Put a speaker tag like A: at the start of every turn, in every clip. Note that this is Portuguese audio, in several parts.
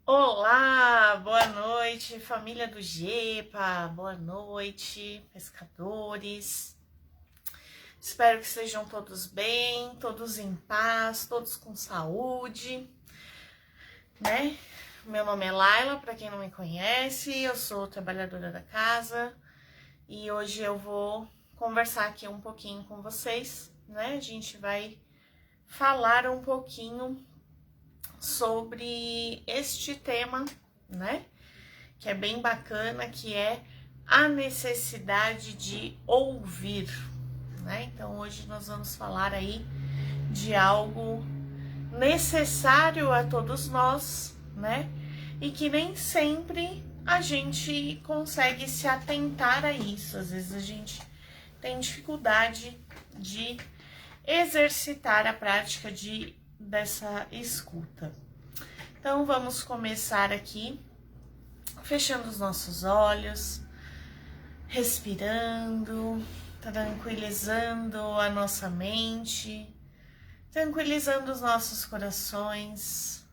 A: Olá, boa noite, família do Gepa, boa noite, pescadores. Espero que estejam todos bem, todos em paz, todos com saúde, né? Meu nome é Laila, para quem não me conhece, eu sou trabalhadora da casa e hoje eu vou conversar aqui um pouquinho com vocês, né? A gente vai falar um pouquinho sobre este tema, né? Que é bem bacana, que é a necessidade de ouvir, né? Então hoje nós vamos falar aí de algo necessário a todos nós, né? E que nem sempre a gente consegue se atentar a isso. Às vezes a gente tem dificuldade de exercitar a prática dessa escuta. Então vamos começar aqui fechando os nossos olhos, respirando, tranquilizando a nossa mente, tranquilizando os nossos corações,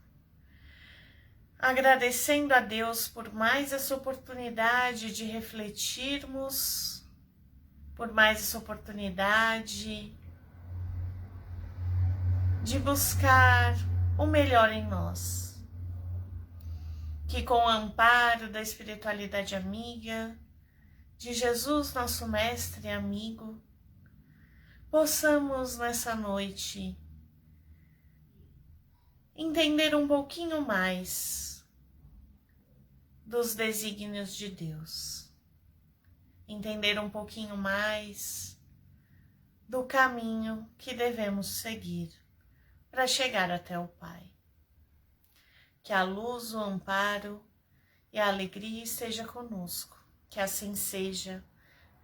A: agradecendo a Deus por mais essa oportunidade de refletirmos, por mais essa oportunidade de buscar o melhor em nós. Que com o amparo da espiritualidade amiga, de Jesus, nosso mestre e amigo, possamos nessa noite entender um pouquinho mais dos desígnios de Deus, entender um pouquinho mais do caminho que devemos seguir para chegar até o Pai. Que a luz, o amparo e a alegria esteja conosco, que assim seja,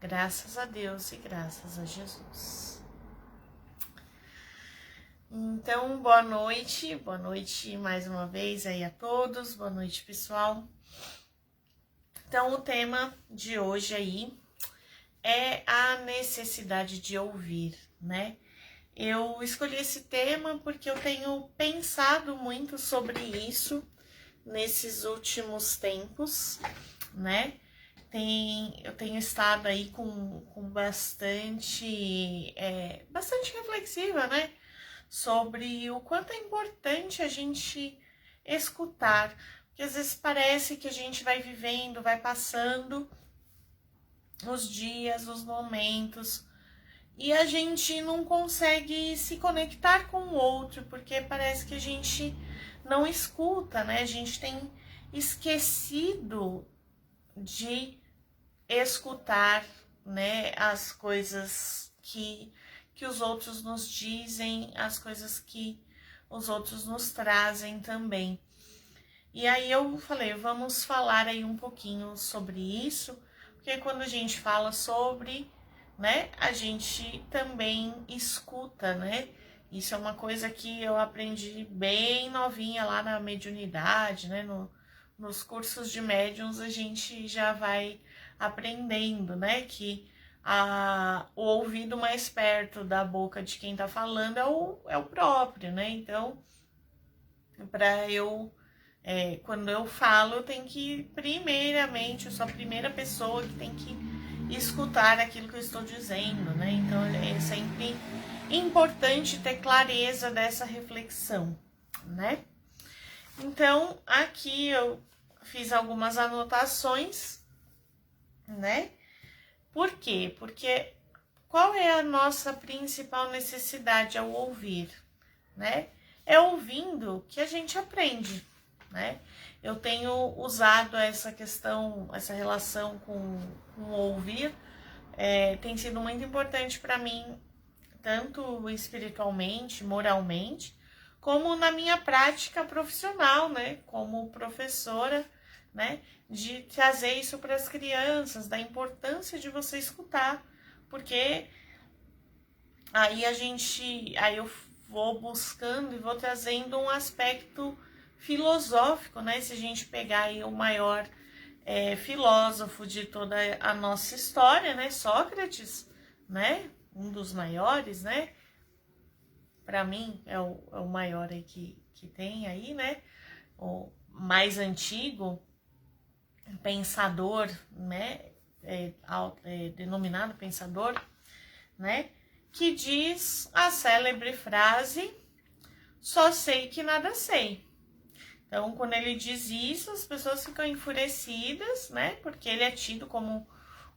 A: graças a Deus e graças a Jesus. Então, boa noite mais uma vez aí a todos, boa noite pessoal. Então, o tema de hoje aí é a necessidade de ouvir, né? Eu escolhi esse tema porque eu tenho pensado muito sobre isso nesses últimos tempos, né? Eu tenho estado aí com bastante reflexiva, né? Sobre o quanto é importante a gente escutar, porque às vezes parece que a gente vai vivendo, vai passando os dias, os momentos, e a gente não consegue se conectar com o outro, porque parece que a gente não escuta, né? A gente tem esquecido de escutar, né, as coisas que os outros nos dizem, as coisas que os outros nos trazem também. E aí eu falei, vamos falar aí um pouquinho sobre isso, porque quando a gente fala sobre, né, a gente também escuta, né? Isso é uma coisa que eu aprendi bem novinha lá na mediunidade, né? Nos cursos de médiums a gente já vai aprendendo, né? Que o ouvido mais perto da boca de quem tá falando é o próprio, né? Então, quando eu falo, eu tenho que, primeiramente, eu sou a primeira pessoa que tem que escutar aquilo que eu estou dizendo, né? Então é sempre importante ter clareza dessa reflexão, né? Então aqui eu fiz algumas anotações, né? Por quê? Porque qual é a nossa principal necessidade ao ouvir, né? É ouvindo que a gente aprende, né? Eu tenho usado essa questão, essa relação com o ouvir, tem sido muito importante para mim, tanto espiritualmente, moralmente, como na minha prática profissional, né? Como professora, né? De trazer isso para as crianças, da importância de você escutar, porque aí eu vou buscando e vou trazendo um aspecto filosófico, né? Se a gente pegar aí o maior filósofo de toda a nossa história, né? Sócrates, né? Um dos maiores, né? Para mim é o maior aí que tem aí, né? mais antigo, pensador, né, denominado pensador, né, que diz a célebre frase: só sei que nada sei. Então, quando ele diz isso, as pessoas ficam enfurecidas, né, porque ele é tido como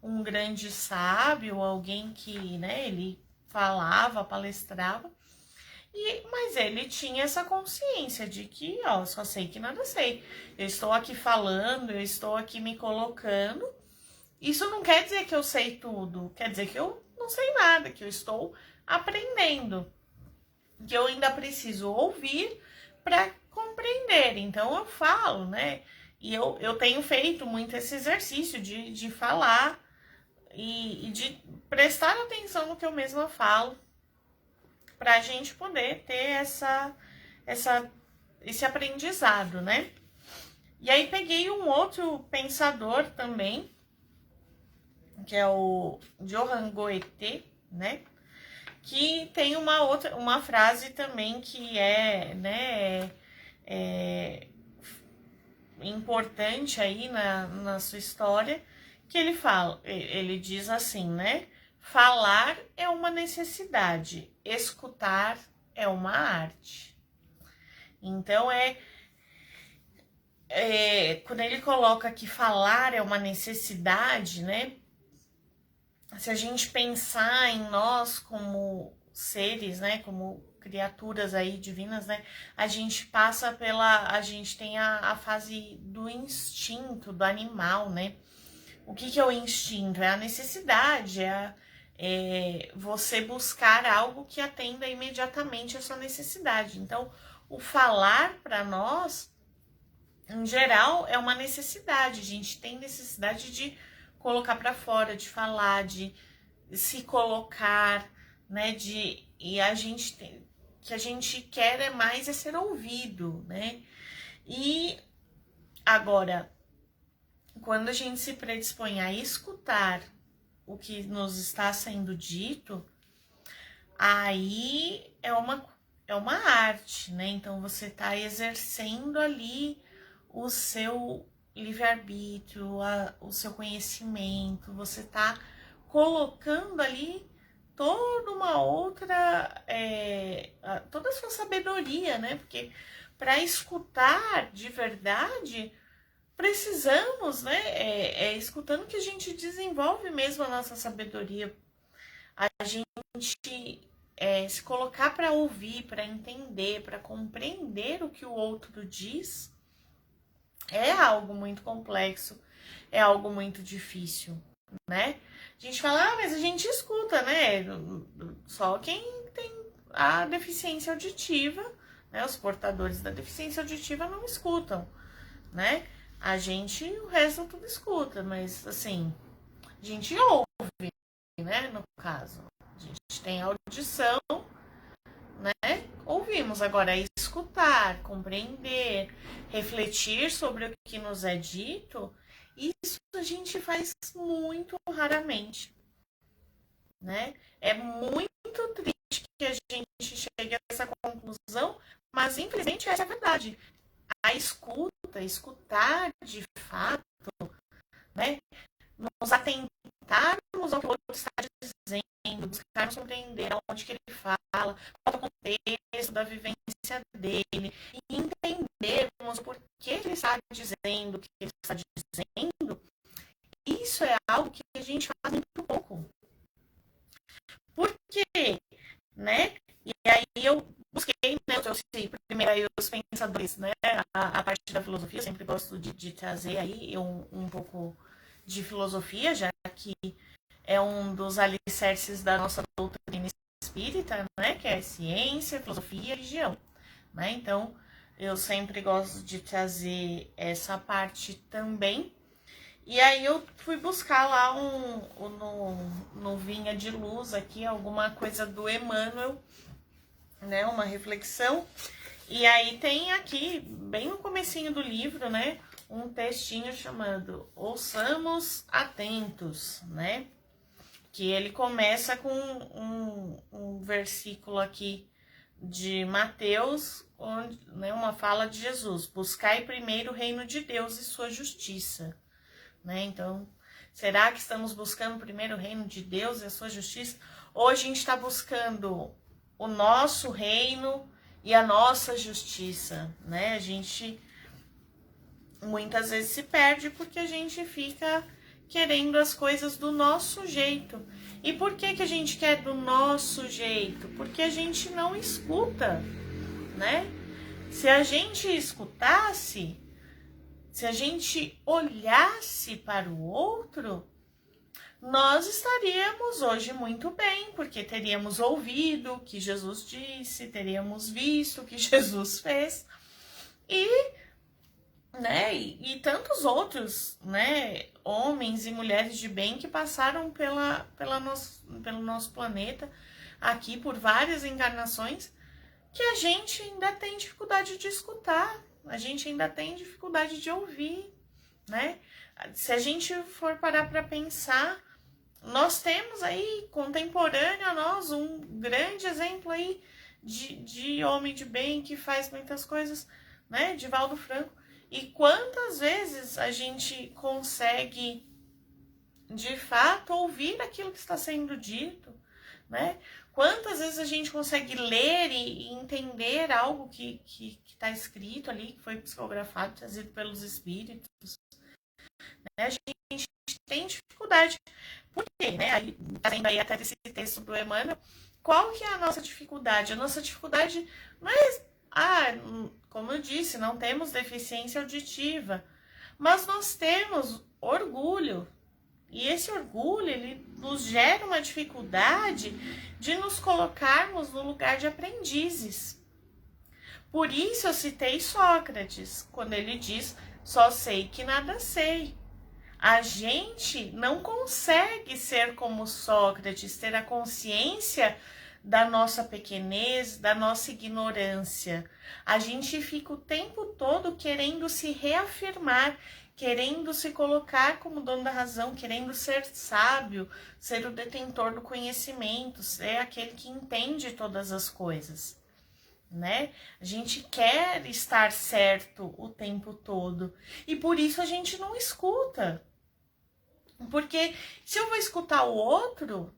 A: um grande sábio, alguém que, né, ele falava, palestrava, mas ele tinha essa consciência de que, ó, só sei que nada sei. Eu estou aqui falando, eu estou aqui me colocando. Isso não quer dizer que eu sei tudo, quer dizer que eu não sei nada, que eu estou aprendendo, que eu ainda preciso ouvir para compreender. Então eu falo, né? E eu tenho feito muito esse exercício de falar e de prestar atenção no que eu mesma falo, para a gente poder ter esse aprendizado, né? E aí peguei um outro pensador também, que é o Johann Goethe, né? Que tem uma frase também que né, importante aí na sua história, que ele diz assim, né? Falar é uma necessidade, escutar é uma arte. Então, quando ele coloca que falar é uma necessidade, né? Se a gente pensar em nós como seres, né? Como criaturas aí divinas, né? A gente tem a fase do instinto, do animal, né? O que é o instinto? É a necessidade, você buscar algo que atenda imediatamente a sua necessidade. Então, o falar para nós, em geral, é uma necessidade. A gente tem necessidade de colocar para fora, de falar, de se colocar, né? Que a gente quer é ser ouvido, né? E agora, quando a gente se predispõe a escutar o que nos está sendo dito, aí é uma arte, né? Então você está exercendo ali o seu livre-arbítrio, o seu conhecimento, você está colocando ali toda a sua sabedoria, né? Porque para escutar de verdade, precisamos, né? Escutando que a gente desenvolve mesmo a nossa sabedoria. A gente se colocar para ouvir, para entender, para compreender o que o outro diz, é algo muito complexo, é algo muito difícil, né? A gente fala, mas a gente escuta, né? Só quem tem a deficiência auditiva, né? Os portadores da deficiência auditiva não escutam, né? O resto tudo escuta, mas assim, a gente ouve, né? No caso, a gente tem audição, né? Ouvimos. Agora, escutar, compreender, refletir sobre o que nos é dito, isso a gente faz muito raramente, né? É muito triste que a gente chegue a essa conclusão, mas infelizmente essa é a verdade. A escutar de fato, né? Nos atentarmos ao que o outro está dizendo, buscarmos compreender onde que ele fala, qual é o contexto da vivência dele, e entendermos por que ele está dizendo o que ele está dizendo, isso é algo que a gente faz muito pouco. Por quê? Né? E aí eu busquei, né, eu trouxe primeiro aí os pensadores, né, a parte da filosofia, eu sempre gosto de trazer aí um pouco de filosofia, já que é um dos alicerces da nossa doutrina espírita, né, que é ciência, filosofia e religião, né? Então, eu sempre gosto de trazer essa parte também. E aí eu fui buscar lá no Vinha de Luz aqui, alguma coisa do Emmanuel, né, uma reflexão. E aí tem aqui, bem no comecinho do livro, né, um textinho chamado Ouçamos Atentos, né? Que ele começa com um versículo aqui de Mateus né, uma fala de Jesus: buscai primeiro o reino de Deus e sua justiça, né? Então, será que estamos buscando primeiro o reino de Deus e a sua justiça? Ou a gente está buscando o nosso reino e a nossa justiça, né? A gente muitas vezes se perde porque a gente fica querendo as coisas do nosso jeito. E por que a gente quer do nosso jeito? Porque a gente não escuta, né? Se a gente escutasse, se a gente olhasse para o outro, nós estaríamos hoje muito bem, porque teríamos ouvido o que Jesus disse, teríamos visto o que Jesus fez, e tantos outros, né, homens e mulheres de bem que passaram pelo nosso planeta aqui por várias encarnações, que a gente ainda tem dificuldade de escutar, a gente ainda tem dificuldade de ouvir, né? Se a gente for parar para pensar, nós temos aí, contemporâneo a nós, um grande exemplo aí de homem de bem que faz muitas coisas, né? Divaldo Franco. E quantas vezes a gente consegue, de fato, ouvir aquilo que está sendo dito, né? Quantas vezes a gente consegue ler e entender algo que está escrito ali, que foi psicografado, trazido pelos espíritos, né? A gente tem dificuldade. Por quê, né? Aí, trazendo aí até desse texto do Emmanuel, qual que é a nossa dificuldade? A nossa dificuldade não é, como eu disse, não temos deficiência auditiva, mas nós temos orgulho. E esse orgulho, ele nos gera uma dificuldade de nos colocarmos no lugar de aprendizes. Por isso eu citei Sócrates, quando ele diz: só sei que nada sei. A gente não consegue ser como Sócrates, ter a consciência da nossa pequenez, da nossa ignorância. A gente fica o tempo todo querendo se reafirmar, querendo se colocar como dono da razão, querendo ser sábio, ser o detentor do conhecimento, ser aquele que entende todas as coisas, né? A gente quer estar certo o tempo todo e por isso a gente não escuta. Porque se eu vou escutar o outro,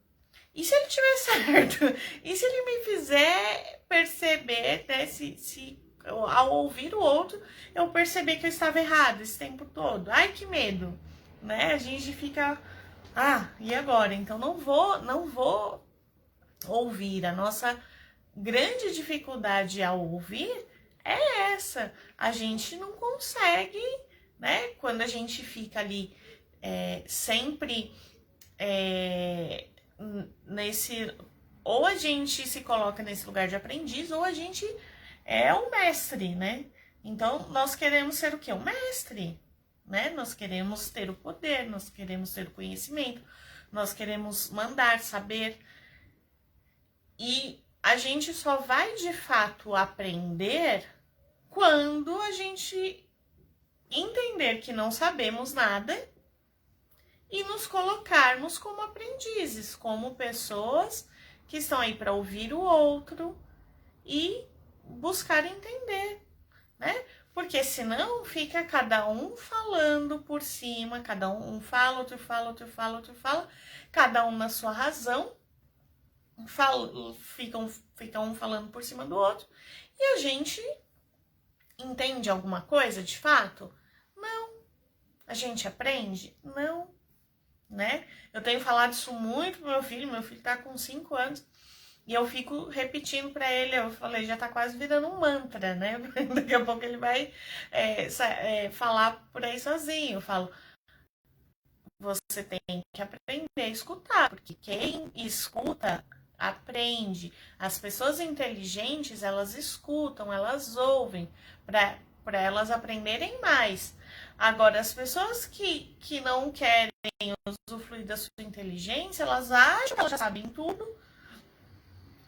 A: e se ele estiver certo? E se ele me fizer perceber, né? Se ao ouvir o outro, eu perceber que eu estava errado esse tempo todo. Ai, que medo, né? A gente fica, e agora? Então não vou ouvir. A nossa grande dificuldade ao ouvir é essa. A gente não consegue, né? Quando a gente fica ali sempre ou a gente se coloca nesse lugar de aprendiz, ou a gente é um mestre, né? Então, nós queremos ser o quê? Um mestre, né? Nós queremos ter o poder, nós queremos ter o conhecimento, nós queremos mandar, saber. E a gente só vai, de fato, aprender quando a gente entender que não sabemos nada e nos colocarmos como aprendizes, como pessoas que estão aí para ouvir o outro e buscar entender, né? Porque senão fica cada um falando por cima, cada um fala, outro fala, outro fala, outro fala, cada um na sua razão, fica um falando por cima do outro, e a gente entende alguma coisa de fato? Não. A gente aprende? Não. Né? Eu tenho falado isso muito pro meu filho tá com 5 anos, e eu fico repetindo para ele, eu falei, já tá quase virando um mantra, né? Daqui a pouco ele vai falar por aí sozinho. Eu falo, você tem que aprender a escutar, porque quem escuta aprende. As pessoas inteligentes, elas escutam, elas ouvem, para elas aprenderem mais. Agora, as pessoas que não querem usufruir da sua inteligência, elas acham que elas já sabem tudo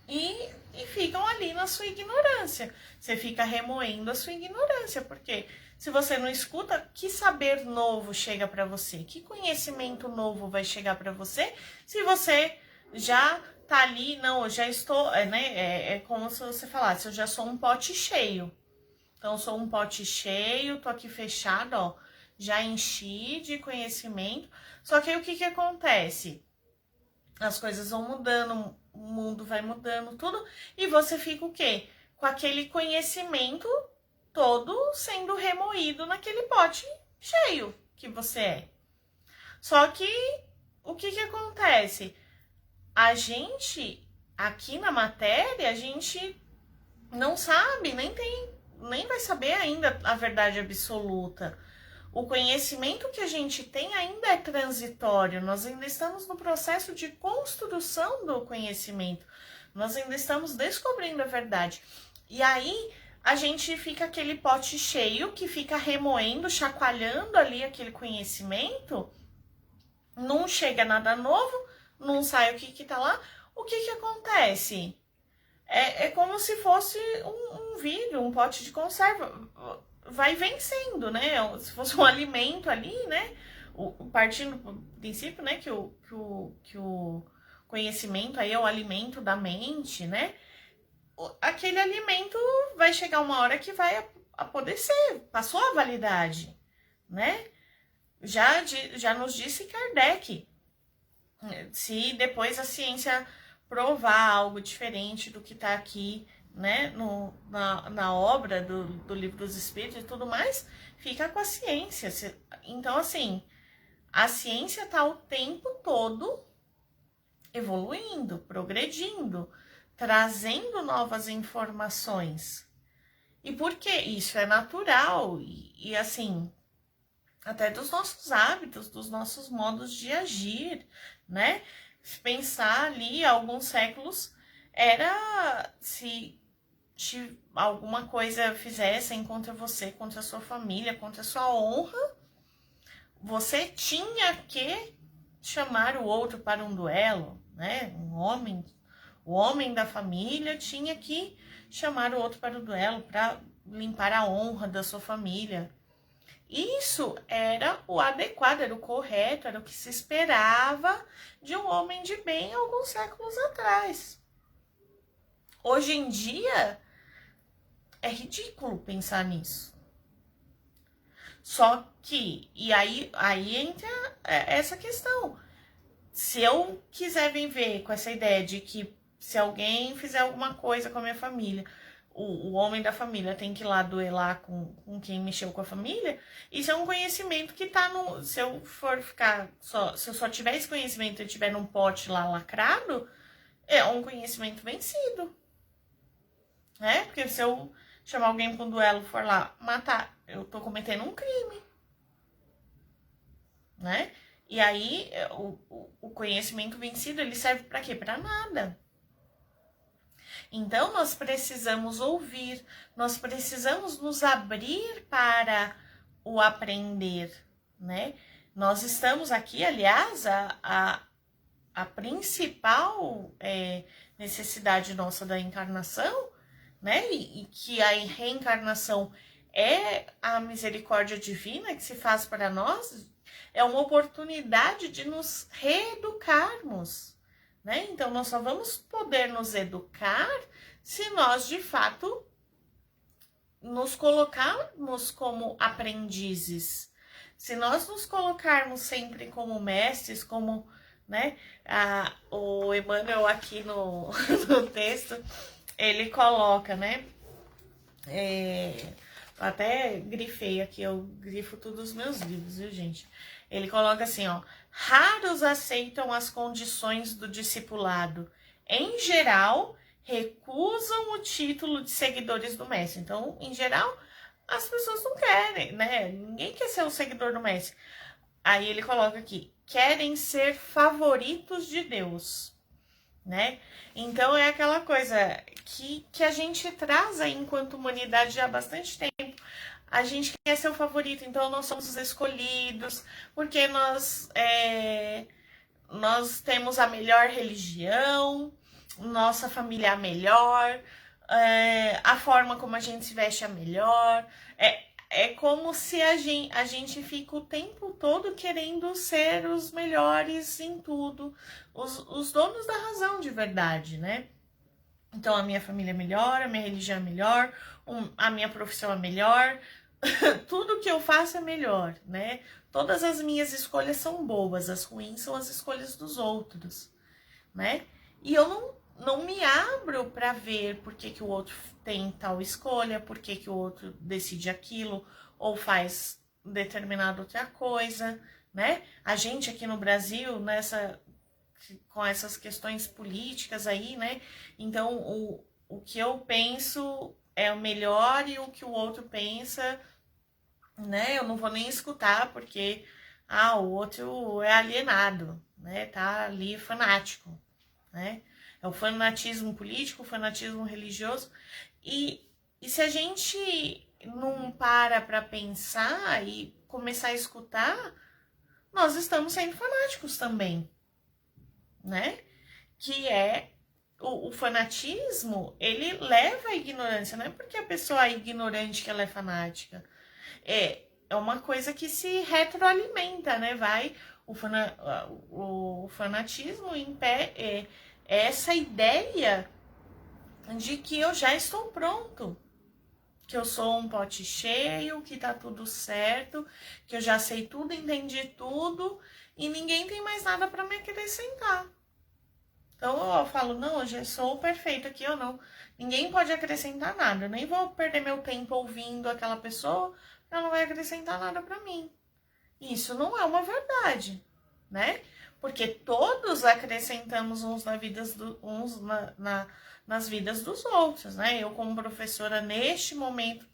A: e ficam ali na sua ignorância. Você fica remoendo a sua ignorância, porque se você não escuta, que saber novo chega para você? Que conhecimento novo vai chegar para você se você já tá ali, não, eu já estou, né? É como se você falasse, eu já sou um pote cheio. Então, eu sou um pote cheio, tô aqui fechado, ó, já enchi de conhecimento. Só que aí o que acontece? As coisas vão mudando, o mundo vai mudando, tudo, e você fica o quê? Com aquele conhecimento todo sendo remoído naquele pote cheio que você é. Só que o que acontece? A gente, aqui na matéria, a gente não sabe, nem vai saber ainda a verdade absoluta. O conhecimento que a gente tem ainda é transitório, nós ainda estamos no processo de construção do conhecimento, nós ainda estamos descobrindo a verdade. E aí a gente fica aquele pote cheio que fica remoendo, chacoalhando ali aquele conhecimento, não chega nada novo, não sai o que tá lá. O que acontece? É como se fosse um vidro, um pote de conserva. Vai vencendo, né? Se fosse um alimento ali, né? Partindo do princípio, né? Que o conhecimento aí é o alimento da mente, né? Aquele alimento vai chegar uma hora que vai apodrecer, passou a validade, né? Já nos disse Kardec, se depois a ciência provar algo diferente do que está aqui, né, na obra do Livro dos Espíritos e tudo mais, fica com a ciência. Então, assim, a ciência está o tempo todo evoluindo, progredindo, trazendo novas informações. E por que isso é natural? E assim, até dos nossos hábitos, dos nossos modos de agir, né? Se pensar ali, alguns séculos, era se alguma coisa fizessem contra você, contra a sua família, contra a sua honra, você tinha que chamar o outro para um duelo, né? O homem da família tinha que chamar o outro para o duelo, para limpar a honra da sua família. Isso era o adequado, era o correto, era o que se esperava de um homem de bem alguns séculos atrás. Hoje em dia, é ridículo pensar nisso. Só que, e aí entra essa questão. Se eu quiser viver com essa ideia de que se alguém fizer alguma coisa com a minha família, o homem da família tem que ir lá duelar com quem mexeu com a família, isso é um conhecimento que tá no... Se eu for ficar se eu só tiver esse conhecimento e tiver num pote lá lacrado, é um conhecimento vencido. Né? Porque se eu chamar alguém para um duelo e for lá matar, eu tô cometendo um crime. Né? E aí, o conhecimento vencido, ele serve para quê? Para nada. Então, nós precisamos ouvir, nós precisamos nos abrir para o aprender, né? Nós estamos aqui, aliás, a principal necessidade nossa da encarnação, né? E que a reencarnação é a misericórdia divina que se faz para nós, é uma oportunidade de nos reeducarmos, né? Então, nós só vamos poder nos educar se nós, de fato, nos colocarmos como aprendizes. Se nós nos colocarmos sempre como mestres, como, né? O Emmanuel aqui no texto, ele coloca, né? Até grifei aqui, eu grifo todos os meus livros, viu, gente? Ele coloca assim, ó: raros aceitam as condições do discipulado. Em geral, recusam o título de seguidores do mestre. Então, em geral, as pessoas não querem, né? Ninguém quer ser um seguidor do mestre. Aí ele coloca aqui: querem ser favoritos de Deus, né? Então é aquela coisa que a gente traz aí enquanto humanidade já há bastante tempo. A gente quer ser o favorito, então nós somos os escolhidos, porque nós temos a melhor religião, nossa família é a melhor, a forma como a gente se veste é a melhor. é como se a gente fica o tempo todo querendo ser os melhores em tudo, os donos da razão de verdade, né? Então a minha família é melhor, a minha religião é melhor, a minha profissão é melhor, tudo que eu faço é melhor, né? Todas as minhas escolhas são boas, as ruins são as escolhas dos outros, né? E eu não me abro para ver por que o outro tem tal escolha, por que o outro decide aquilo ou faz determinada outra coisa, né? A gente aqui no Brasil, com essas questões políticas aí, né? Então, o que eu penso é o melhor e o que o outro pensa, né? Eu não vou nem escutar porque o outro é alienado, né? Tá ali fanático, né? É o fanatismo político, o fanatismo religioso. E se a gente não para pensar e começar a escutar, nós estamos sendo fanáticos também, né? Que é o fanatismo, ele leva à ignorância, não é porque a pessoa é ignorante que ela é fanática. É uma coisa que se retroalimenta, né? O fanatismo é essa ideia de que eu já estou pronto, que eu sou um pote cheio, que tá tudo certo, que eu já sei tudo, entendi tudo e ninguém tem mais nada para me acrescentar. Então eu falo, não, eu já sou perfeito aqui ou não. Ninguém pode acrescentar nada. Eu nem vou perder meu tempo ouvindo aquela pessoa, ela não vai acrescentar nada para mim. Isso não é uma verdade, né? Porque todos acrescentamos uns nas vidas dos outros, né? Eu como professora neste momento,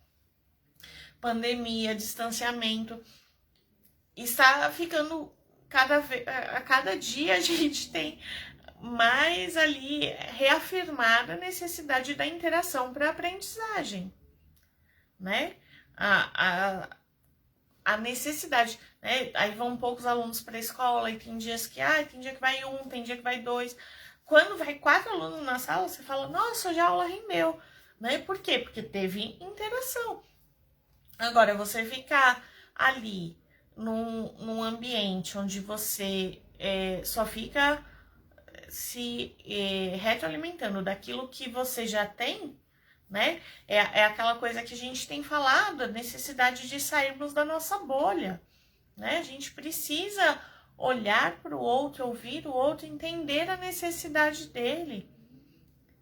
A: pandemia, distanciamento, está ficando a cada dia a gente tem mais ali reafirmada a necessidade da interação para a aprendizagem, né? A necessidade, né? Aí vão poucos alunos para a escola e tem dias que tem dia que vai um, tem dia que vai dois. Quando vai 4 alunos na sala, você fala, nossa, hoje a aula rendeu, né? Por quê? Porque teve interação. Agora, você ficar ali num ambiente onde você só fica se retroalimentando daquilo que você já tem, né? É aquela coisa que a gente tem falado, a necessidade de sairmos da nossa bolha, né? A gente precisa olhar para o outro, ouvir o outro, entender a necessidade dele,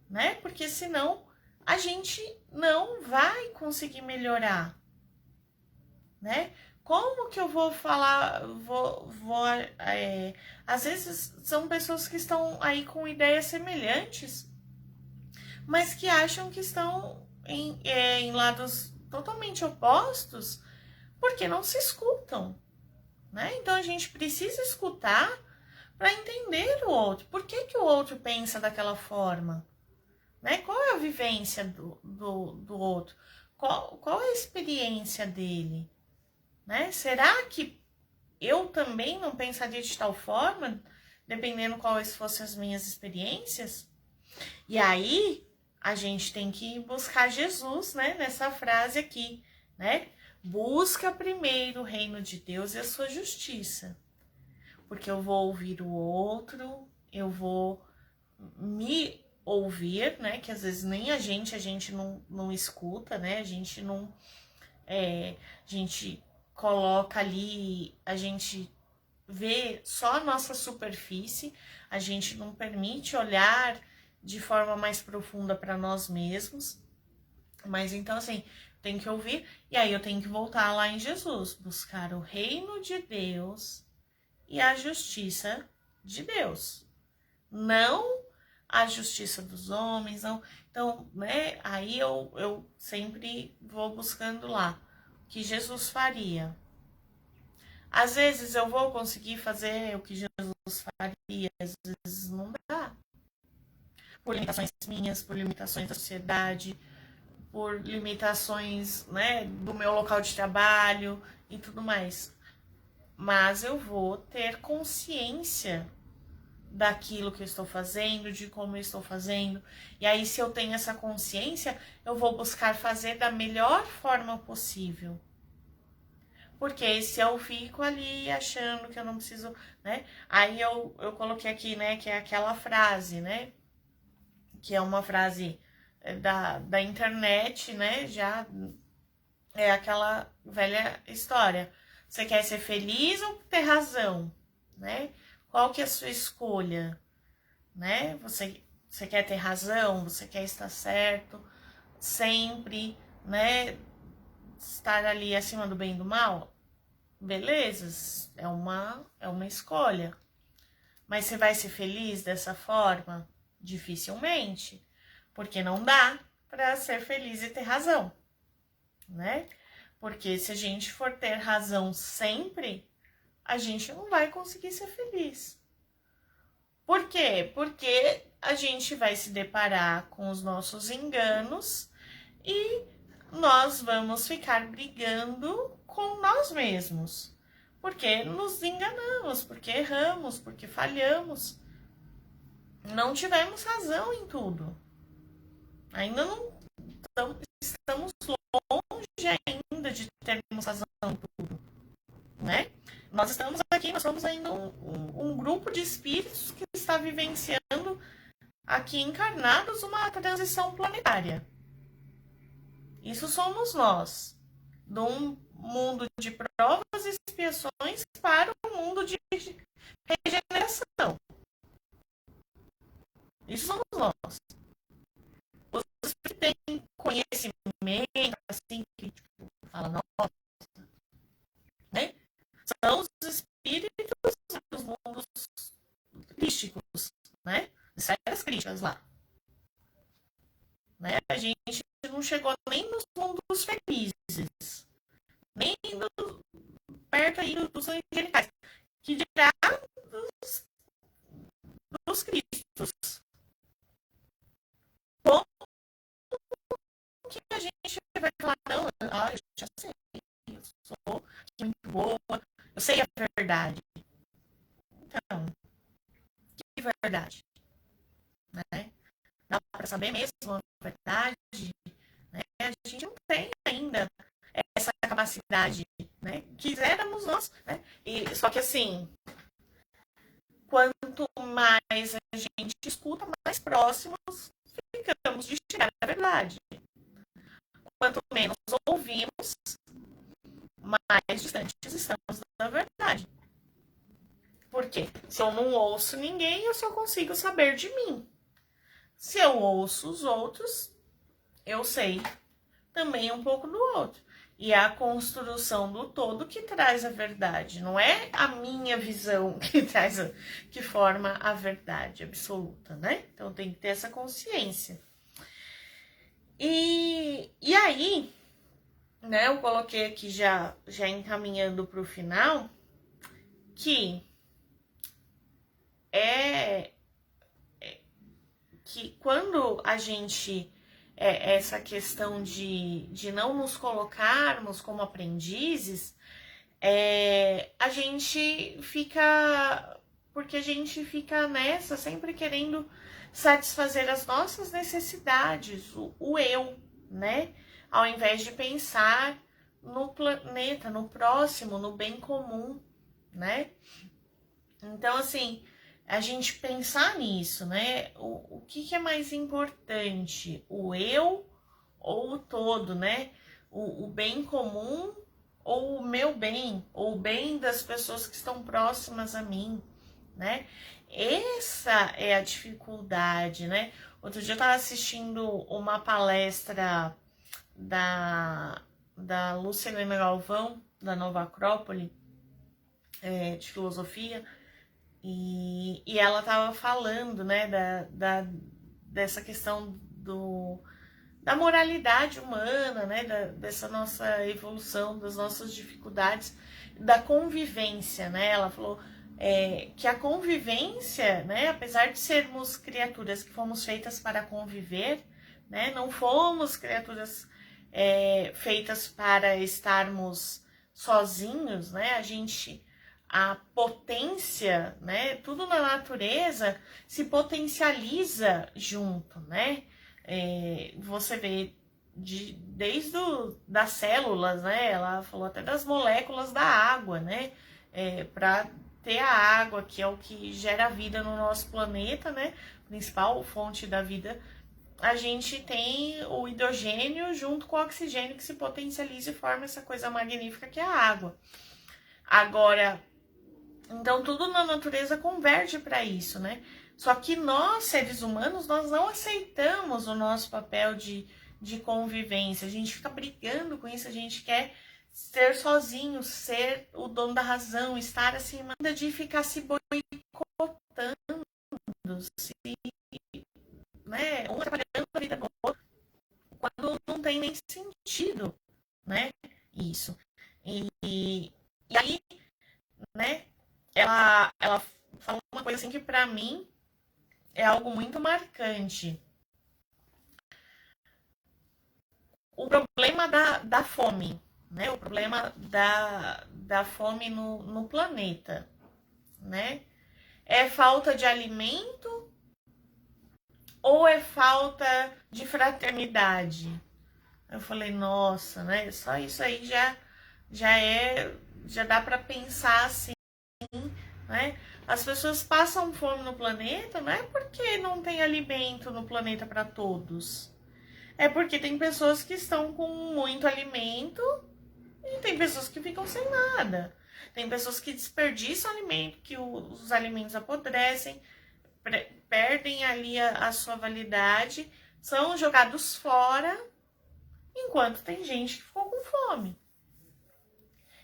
A: né? Porque senão a gente não vai conseguir melhorar, né? Como que eu vou falar, às vezes são pessoas que estão aí com ideias semelhantes, mas que acham que estão em lados totalmente opostos, porque não se escutam, né? Então a gente precisa escutar para entender o outro. Por que o outro pensa daquela forma? Né? Qual é a vivência do outro? Qual é a experiência dele? Né? Será que eu também não pensaria de tal forma, dependendo quais fossem as minhas experiências? E aí, a gente tem que buscar Jesus, né? Nessa frase aqui, né? Busca primeiro o reino de Deus e a sua justiça. Porque eu vou ouvir o outro, eu vou me ouvir, né? Que às vezes nem a gente não escuta, né? A gente não... a gente coloca ali, a gente vê só a nossa superfície, a gente não permite olhar de forma mais profunda para nós mesmos. Mas então, assim, tem que ouvir, e aí eu tenho que voltar lá em Jesus, buscar o reino de Deus e a justiça de Deus. Não a justiça dos homens, não. Então, né, aí eu sempre vou buscando lá o que Jesus faria. Às vezes eu vou conseguir fazer o que Jesus faria, às vezes não dá. Por limitações minhas, por limitações da sociedade, por limitações, né, do meu local de trabalho e tudo mais. Mas eu vou ter consciência daquilo que eu estou fazendo, de como eu estou fazendo. E aí, se eu tenho essa consciência, eu vou buscar fazer da melhor forma possível, Porque se eu fico ali achando que eu não preciso, né? Aí eu coloquei aqui, né, que é aquela frase, né? Que é uma frase da internet, né? Já é aquela velha história. Você quer ser feliz ou ter razão, né? Qual que é a sua escolha, né? Você quer ter razão, você quer estar certo, sempre, né? Estar ali acima do bem e do mal, beleza, é uma escolha. Mas você vai ser feliz dessa forma? Dificilmente, porque não dá para ser feliz e ter razão, né? Porque se a gente for ter razão sempre, a gente não vai conseguir ser feliz. Por quê? Porque a gente vai se deparar com os nossos enganos e nós vamos ficar brigando com nós mesmos. Porque nos enganamos, porque erramos, porque falhamos. Não tivemos razão em tudo. Ainda não estamos longe ainda de termos razão em tudo, né? Nós estamos aqui, nós somos ainda um grupo de espíritos que está vivenciando aqui encarnados uma transição planetária. Isso somos nós, de um mundo de provas e expiações para um mundo de regeneração. Isso somos nós. Os que têm conhecimento, assim, que tipo, fala, nossa, né? São os espíritos dos mundos crísticos, né? Esferas críticas lá. Né? A gente não chegou nem nos mundos felizes, nem perto aí dos angelicais, que dirá dos cristos. Como que a gente vai falar, não, eu já sei, eu sou muito boa, eu sei a verdade. Então, que verdade? Né? Dá para saber mesmo a verdade? Né? A gente não tem ainda essa capacidade, né? Quiséramos nós, né? E, só que assim, quanto mais a gente escuta, mais próximos ficamos de chegar à verdade. Quanto menos ouvimos, mais distantes estamos da verdade. Por quê? Se eu não ouço ninguém, eu só consigo saber de mim. Se eu ouço os outros, eu sei também um pouco do outro. E é a construção do todo que traz a verdade. Não é a minha visão que forma a verdade absoluta, né? Então tem que ter essa consciência. E aí, né, eu coloquei aqui já encaminhando para o final, que que quando a gente essa questão de não nos colocarmos como aprendizes, a gente fica, porque a gente fica nessa sempre querendo satisfazer as nossas necessidades, o eu, né? Ao invés de pensar no planeta, no próximo, no bem comum, né? Então, assim, a gente pensar nisso, né? O que é mais importante? O eu ou o todo, né? O bem comum ou o meu bem, ou o bem das pessoas que estão próximas a mim, né? Essa é a dificuldade, né? Outro dia eu estava assistindo uma palestra da Lucilena Galvão, da Nova Acrópole, de filosofia, e ela estava falando, né, dessa questão da moralidade humana, né, dessa nossa evolução, das nossas dificuldades, da convivência, né? Ela falou que a convivência, né, apesar de sermos criaturas que fomos feitas para conviver, né, não fomos criaturas feitas para estarmos sozinhos, né? A potência, né? Tudo na natureza se potencializa junto, né? Você vê desde das células, né? Ela falou até das moléculas da água, né? Para ter a água, que é o que gera vida no nosso planeta, né? Principal fonte da vida. A gente tem o hidrogênio junto com o oxigênio que se potencializa e forma essa coisa magnífica que é a água. Agora, então tudo na natureza converge para isso, né? Só que nós, seres humanos, nós não aceitamos o nosso papel de convivência. A gente fica brigando com isso, a gente quer ser sozinho, ser o dono da razão, estar acima de ficar se boicotando, se, né, um atrapalhando a vida do outro, quando não tem nem sentido, né, isso. E aí, né, ela falou uma coisa assim que pra mim é algo muito marcante. O problema da fome, né? O problema da fome no planeta, né? É falta de alimento ou é falta de fraternidade? Eu falei, nossa, né? Só isso aí já dá para pensar assim, né? As pessoas passam fome no planeta, não é porque não tem alimento no planeta para todos. É porque tem pessoas que estão com muito alimento e tem pessoas que ficam sem nada. Tem pessoas que desperdiçam alimento, que os alimentos apodrecem, perdem ali a sua validade, são jogados fora, enquanto tem gente que ficou com fome.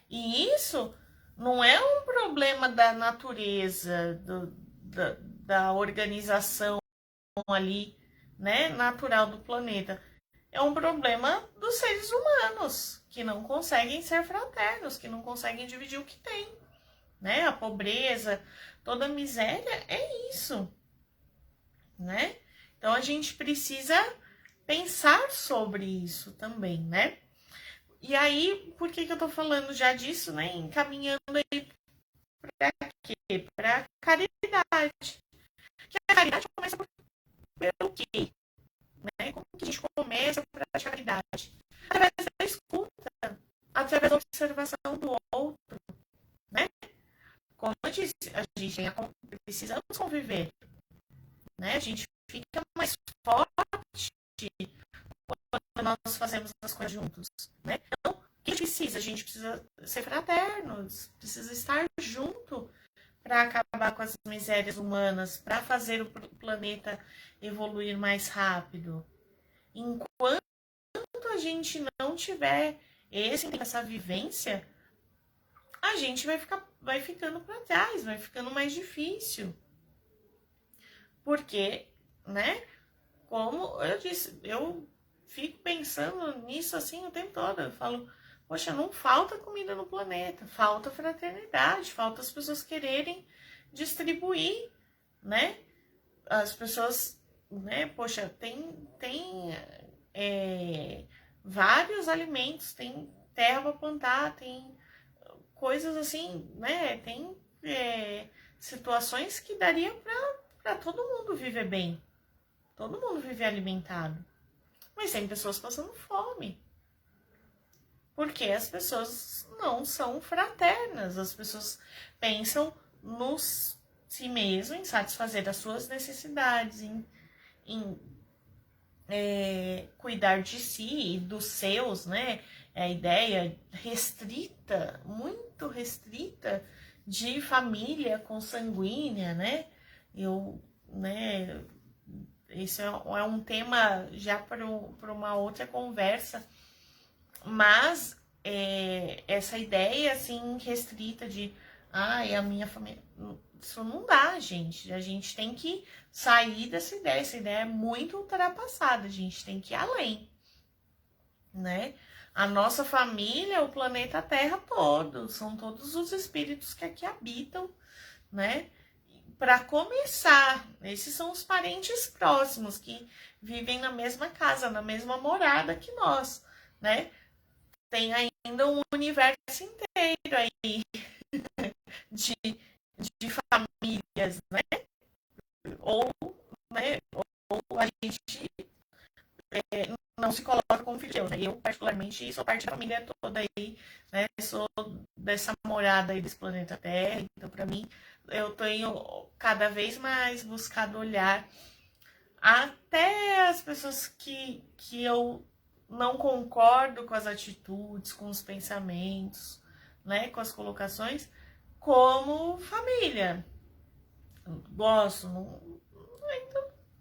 A: E isso não é um problema da natureza, da organização ali, né, natural do planeta. É um problema dos seres humanos, que não conseguem ser fraternos, que não conseguem dividir o que tem, né? A pobreza, toda a miséria é isso, né? Então a gente precisa pensar sobre isso também, né? E aí, por que eu tô falando já disso, né? Encaminhando aí pra quê? Pra caridade. Que a caridade começa pelo quê? Né? Como que a gente começa a praticar caridade? Através da escuta, através da observação do outro, né? Como eu disse, a gente precisamos conviver, né? A gente fica mais forte quando nós fazemos as coisas juntos, né? Então, o que a gente precisa? A gente precisa ser fraternos, precisa estar junto para acabar com as misérias humanas, para fazer o planeta evoluir mais rápido. Enquanto a gente não tiver essa vivência, a gente vai ficando para trás, vai ficando mais difícil. Porque, né? Como eu disse, eu fico pensando nisso assim o tempo todo. Eu falo, poxa, não falta comida no planeta, falta fraternidade, falta as pessoas quererem distribuir, né? As pessoas, né? Poxa, tem vários alimentos, tem terra para plantar, tem coisas assim, né? Tem situações que daria para todo mundo viver bem, todo mundo viver alimentado. Mas tem pessoas passando fome. Porque as pessoas não são fraternas. As pessoas pensam no si mesmo, em satisfazer as suas necessidades, em cuidar de si e dos seus, né? É a ideia restrita, muito restrita, de família consanguínea, né? Né? Isso é um tema já para uma outra conversa, mas essa ideia assim restrita de a minha família, isso não dá, gente. A gente tem que sair dessa ideia. Essa ideia é muito ultrapassada. A gente tem que ir além, né? A nossa família, o planeta Terra todo, são todos os espíritos que aqui habitam, né? Para começar, esses são os parentes próximos que vivem na mesma casa, na mesma morada que nós, né? Tem ainda um universo inteiro aí de famílias, né? Ou, né? Ou a gente não se coloca como um filho teu, né? Eu, particularmente, sou parte da família toda aí, né? Sou dessa morada aí desse planeta Terra. Então, pra mim, eu tenho cada vez mais buscado olhar até as pessoas que eu não concordo com as atitudes, com os pensamentos, né? Com as colocações, como família. Gosto,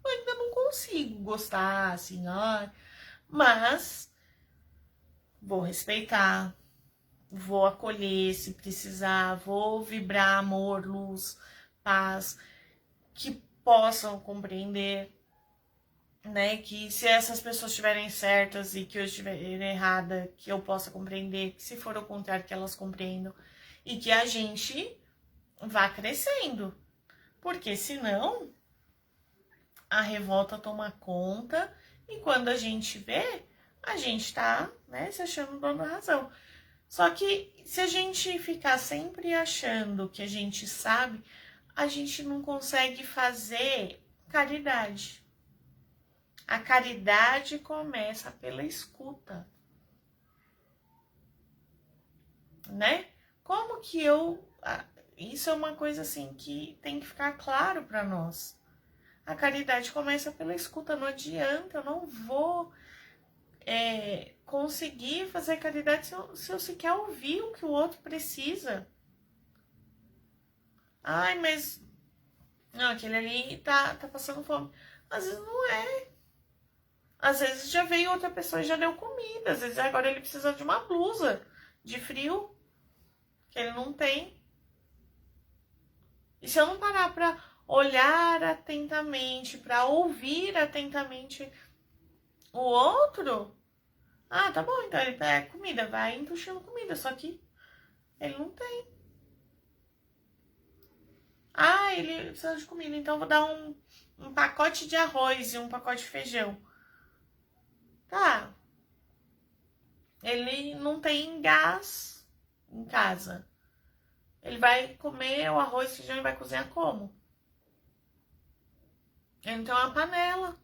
A: ainda não consigo gostar, assim, mas vou respeitar, vou acolher se precisar, vou vibrar amor, luz, paz, que possam compreender, né? Que se essas pessoas estiverem certas e que eu estiver errada, que eu possa compreender, que se for o contrário, que elas compreendam e que a gente vá crescendo, porque senão a revolta toma conta e quando a gente vê, a gente tá, né, se achando dono da razão. Só que se a gente ficar sempre achando que a gente sabe, a gente não consegue fazer caridade. A caridade começa pela escuta, né? Como que isso é uma coisa assim que tem que ficar claro para nós. A caridade começa pela escuta, não adianta, eu não vou conseguir fazer caridade se eu sequer ouvir o que o outro precisa. Ai, mas não, aquele ali tá passando fome. Às vezes não é. Às vezes já veio outra pessoa e já deu comida. Às vezes agora ele precisa de uma blusa de frio que ele não tem. E se eu não parar para olhar atentamente, para ouvir atentamente o outro, tá bom, então ele pega comida, vai entuchando comida, só que ele não tem. Ele precisa de comida, então eu vou dar um pacote de arroz e um pacote de feijão. Tá. Ele não tem gás em casa. Ele vai comer o arroz e feijão e vai cozinhar como? Ele não tem uma panela.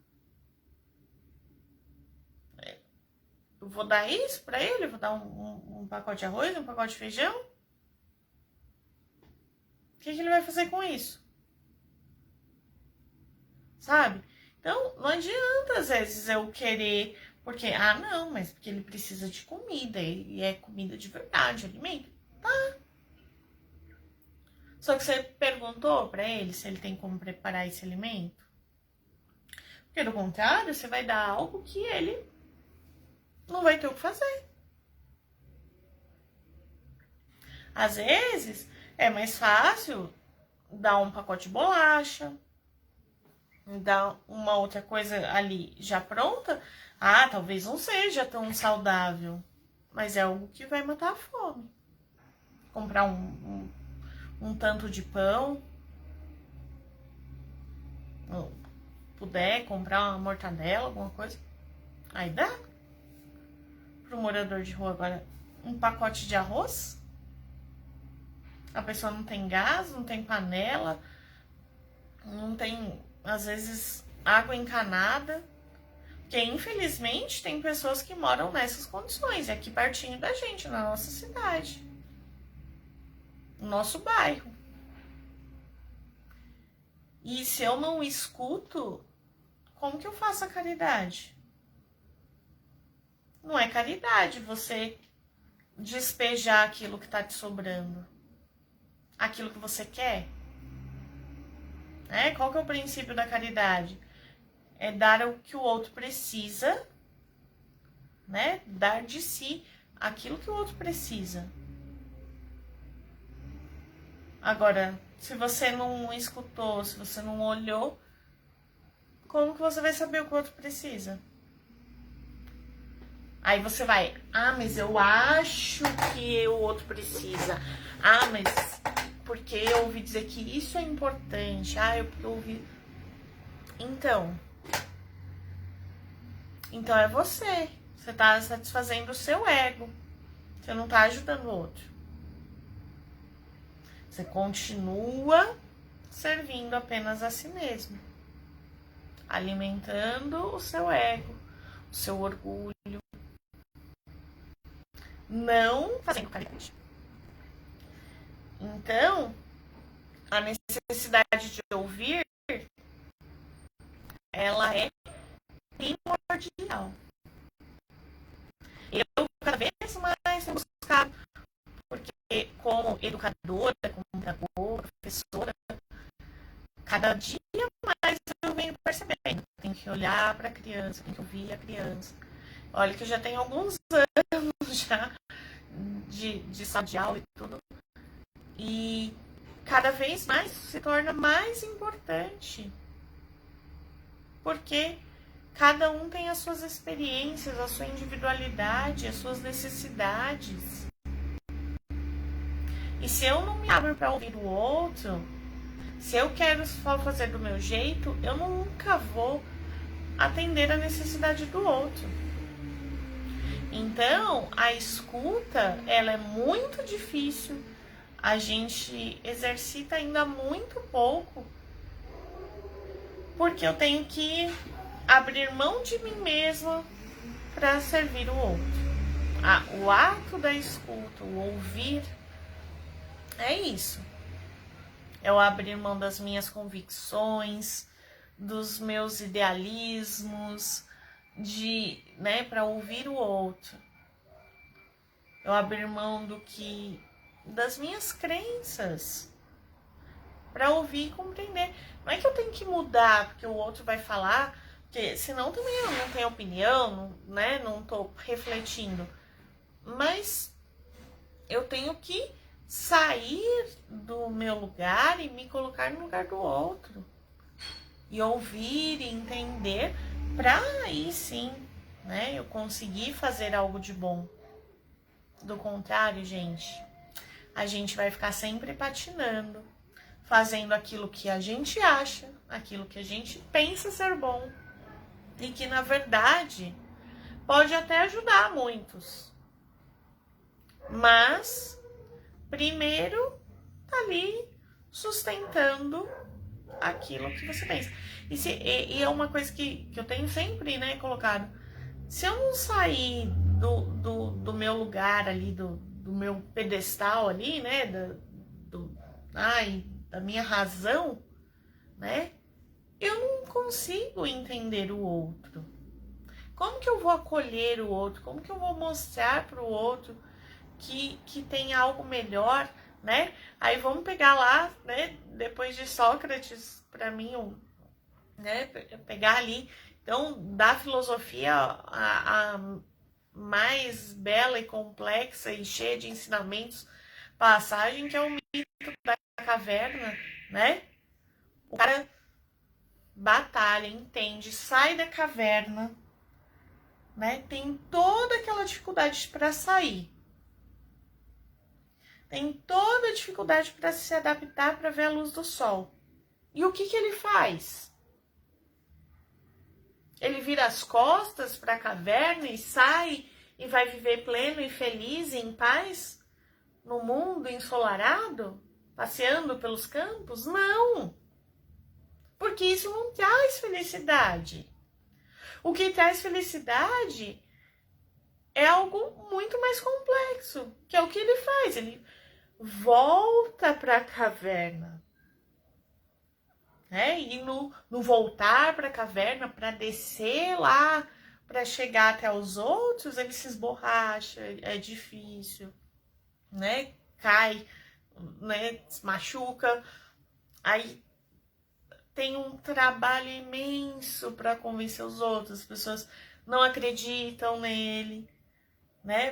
A: Eu vou dar isso pra ele? Eu vou dar um pacote de arroz, um pacote de feijão? O que ele vai fazer com isso? Sabe? Então, não adianta às vezes eu querer... Porque, não, mas porque ele precisa de comida. E é comida de verdade, alimento. Tá. Só que você perguntou pra ele se ele tem como preparar esse alimento? Porque, do contrário, você vai dar algo que ele não vai ter o que fazer. Às vezes, é mais fácil dar um pacote de bolacha, dar uma outra coisa ali já pronta. Talvez não seja tão saudável, mas é algo que vai matar a fome. Comprar um tanto de pão, puder comprar uma mortadela, alguma coisa, aí dá. Pro morador de rua agora, um pacote de arroz, a pessoa não tem gás, não tem panela, não tem, às vezes, água encanada, porque infelizmente tem pessoas que moram nessas condições, aqui pertinho da gente, na nossa cidade, no nosso bairro. E se eu não escuto, como que eu faço a caridade? Não é caridade você despejar aquilo que tá te sobrando, aquilo que você quer. Qual que é o princípio da caridade? É dar o que o outro precisa, né? Dar de si aquilo que o outro precisa. Agora, se você não escutou, se você não olhou, como que você vai saber o que o outro precisa? Aí você vai, mas eu acho que o outro precisa. Mas porque eu ouvi dizer que isso é importante. Eu ouvi... Então é você. Você tá satisfazendo o seu ego. Você não tá ajudando o outro. Você continua servindo apenas a si mesmo. Alimentando o seu ego, o seu orgulho, não fazendo caridade. Então, a necessidade de ouvir, ela é primordial. Eu cada vez mais tenho buscado, porque como educadora, como pedagoga, professora, cada dia mais eu venho percebendo. Tenho que olhar para a criança, tenho que ouvir a criança. Olha que eu já tenho alguns anos já de sala de aula e tudo. E cada vez mais se torna mais importante. Porque cada um tem as suas experiências, a sua individualidade, as suas necessidades. E se eu não me abro para ouvir o outro, se eu quero só fazer do meu jeito, eu nunca vou atender a necessidade do outro. Então, a escuta, ela é muito difícil. A gente exercita ainda muito pouco, porque eu tenho que abrir mão de mim mesma para servir o outro. O ato da escuta, o ouvir, é isso. É o abrir mão das minhas convicções, dos meus idealismos, para ouvir o outro. Eu abrir mão das minhas crenças para ouvir e compreender. Não é que eu tenho que mudar porque o outro vai falar, porque senão também eu não tenho opinião, não tô refletindo. Mas eu tenho que sair do meu lugar e me colocar no lugar do outro. E ouvir e entender para aí sim, eu conseguir fazer algo de bom. Do contrário, gente, a gente vai ficar sempre patinando, fazendo aquilo que a gente acha, aquilo que a gente pensa ser bom e que, na verdade, pode até ajudar muitos. Mas, primeiro, tá ali sustentando aquilo que você pensa. E é uma coisa que eu tenho sempre, da Se eu não sair do meu lugar ali, do meu pedestal ali, da minha razão, eu não consigo entender o outro. Como que eu vou acolher o outro? Como que eu vou mostrar para o outro que tem algo melhor, Aí vamos pegar lá, depois de Sócrates, para mim, pegar ali, então, da filosofia a mais bela e complexa e cheia de ensinamentos, passagem, que é o mito da caverna, O cara batalha, entende, sai da caverna, tem toda aquela dificuldade para sair. Tem toda a dificuldade para se adaptar para ver a luz do sol. E o que ele faz? Ele vira as costas para a caverna e sai e vai viver pleno e feliz e em paz no mundo ensolarado, passeando pelos campos? Não! Porque isso não traz felicidade. O que traz felicidade é algo muito mais complexo, que é o que ele faz. Ele volta para a caverna. E no voltar para a caverna, para descer lá, para chegar até os outros, ele se esborracha, é difícil, cai, se machuca. Aí tem um trabalho imenso para convencer os outros, as pessoas não acreditam nele,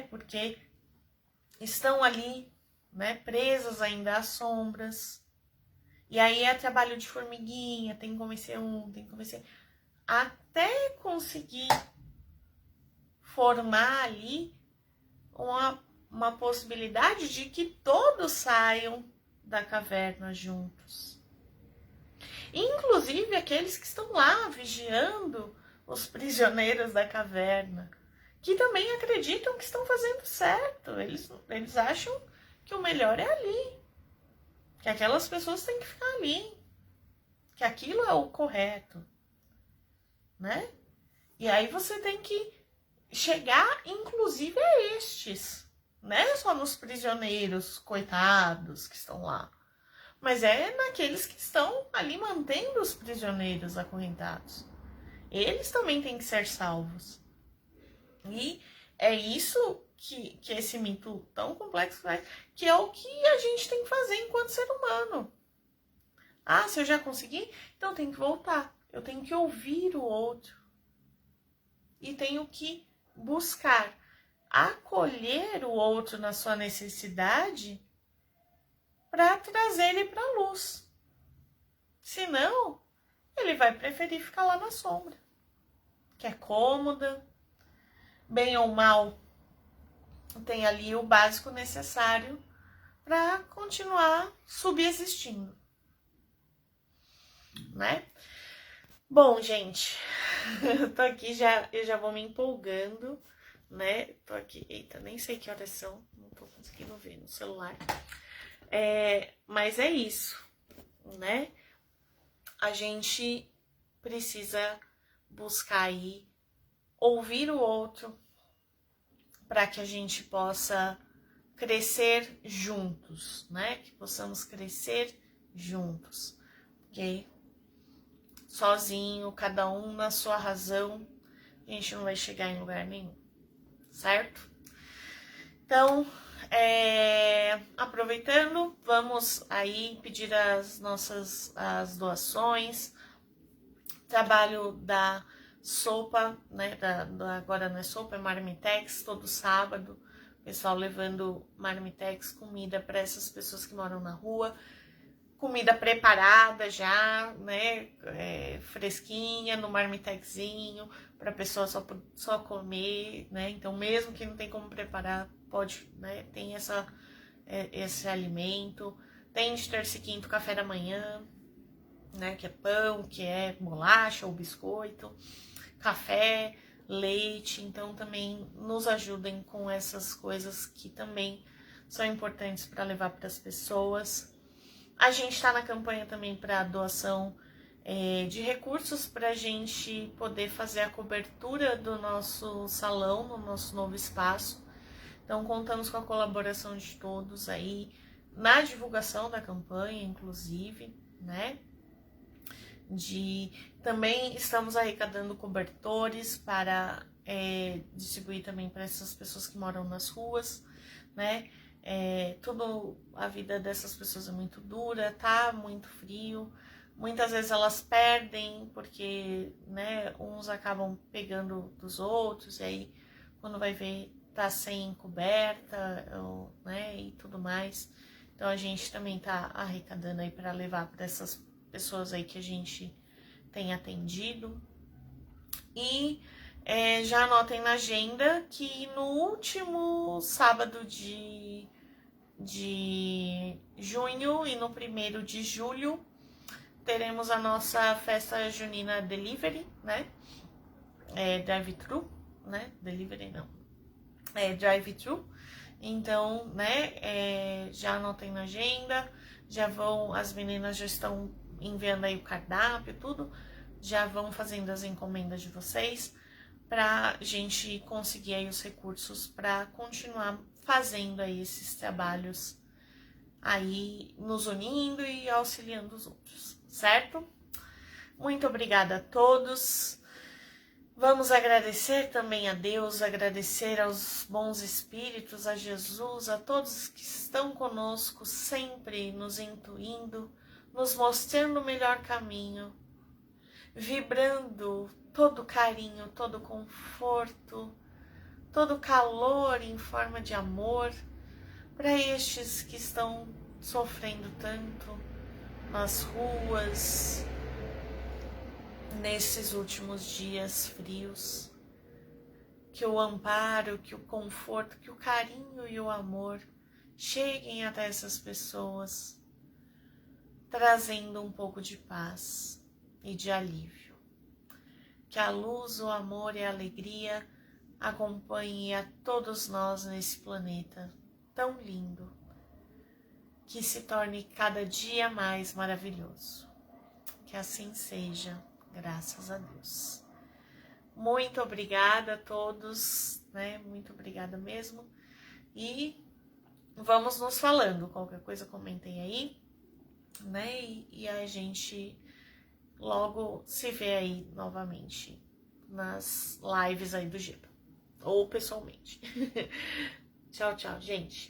A: porque estão ali, presas ainda às sombras. E aí é trabalho de formiguinha, tem que convencer tem que convencer, até conseguir formar ali uma possibilidade de que todos saiam da caverna juntos. Inclusive aqueles que estão lá vigiando os prisioneiros da caverna, que também acreditam que estão fazendo certo. Eles acham que o melhor é ali, que aquelas pessoas têm que ficar ali, que aquilo é o correto, E aí você tem que chegar, inclusive, a estes, Não é só nos prisioneiros, coitados, que estão lá. Mas é naqueles que estão ali mantendo os prisioneiros acorrentados. Eles também têm que ser salvos. E é isso que esse mito tão complexo faz, que é o que a gente tem que fazer enquanto ser humano. Ah, se eu já consegui, então eu tenho que voltar. Eu tenho que ouvir o outro. E tenho que buscar acolher o outro na sua necessidade para trazer ele para a luz. Senão, ele vai preferir ficar lá na sombra, que é cômoda, bem ou mal, tem ali o básico necessário para continuar subsistindo, né? Bom, gente, eu tô aqui eu já vou me empolgando, né? Tô aqui, eita, nem sei que horas são, não tô conseguindo ver no celular. Mas é isso, né? A gente precisa buscar aí ouvir o outro para que a gente possa crescer juntos, né? Que possamos crescer juntos, ok? Sozinho, cada um na sua razão, a gente não vai chegar em lugar nenhum, certo? Então, aproveitando, vamos aí pedir as doações. Trabalho da sopa, né? Agora não é sopa, é Marmitex, todo sábado. Pessoal levando Marmitex, comida para essas pessoas que moram na rua. Comida preparada já, né? Fresquinha, no Marmitexinho, para a pessoa só comer, né? Então, mesmo que não tem como preparar, pode, né? Tem esse alimento. Tem de terça e quinta café da manhã, né? Que é pão, que é bolacha ou biscoito, café, leite. Então, também nos ajudem com essas coisas que também são importantes para levar para as pessoas. A gente está na campanha também para doação de recursos para a gente poder fazer a cobertura do nosso salão, no nosso novo espaço. Então, contamos com a colaboração de todos aí, na divulgação da campanha, inclusive, né? Também estamos arrecadando cobertores para distribuir também para essas pessoas que moram nas ruas, né? A vida dessas pessoas é muito dura, tá muito frio. Muitas vezes elas perdem porque, né, uns acabam pegando dos outros, e aí quando vai ver tá sem coberta, né, e tudo mais. Então a gente também tá arrecadando aí para levar para essas pessoas aí que a gente tem atendido. E já anotem na agenda que no último sábado de junho e no 1º de julho teremos a nossa festa junina delivery, né? Drive-thru, né? Delivery não. Drive-thru. Então, né? Já anotem na agenda. As meninas já estão enviando aí o cardápio, tudo. Já vão fazendo as encomendas de vocês para a gente conseguir aí os recursos para continuar fazendo aí esses trabalhos aí, nos unindo e auxiliando os outros, certo? Muito obrigada a todos. Vamos agradecer também a Deus, agradecer aos bons espíritos, a Jesus, a todos que estão conosco, sempre nos intuindo, nos mostrando o melhor caminho, vibrando todo carinho, todo conforto, todo calor em forma de amor para estes que estão sofrendo tanto nas ruas, nesses últimos dias frios. Que o amparo, que o conforto, que o carinho e o amor cheguem até essas pessoas, trazendo um pouco de paz e de alívio. Que a luz, o amor e a alegria acompanhem a todos nós nesse planeta tão lindo, que se torne cada dia mais maravilhoso. Que assim seja, graças a Deus. Muito obrigada a todos, né? Muito obrigada mesmo. E vamos nos falando. Qualquer coisa comentem aí, né? E a gente logo se vê aí novamente nas lives aí do Giba. Ou pessoalmente. Tchau, tchau, gente.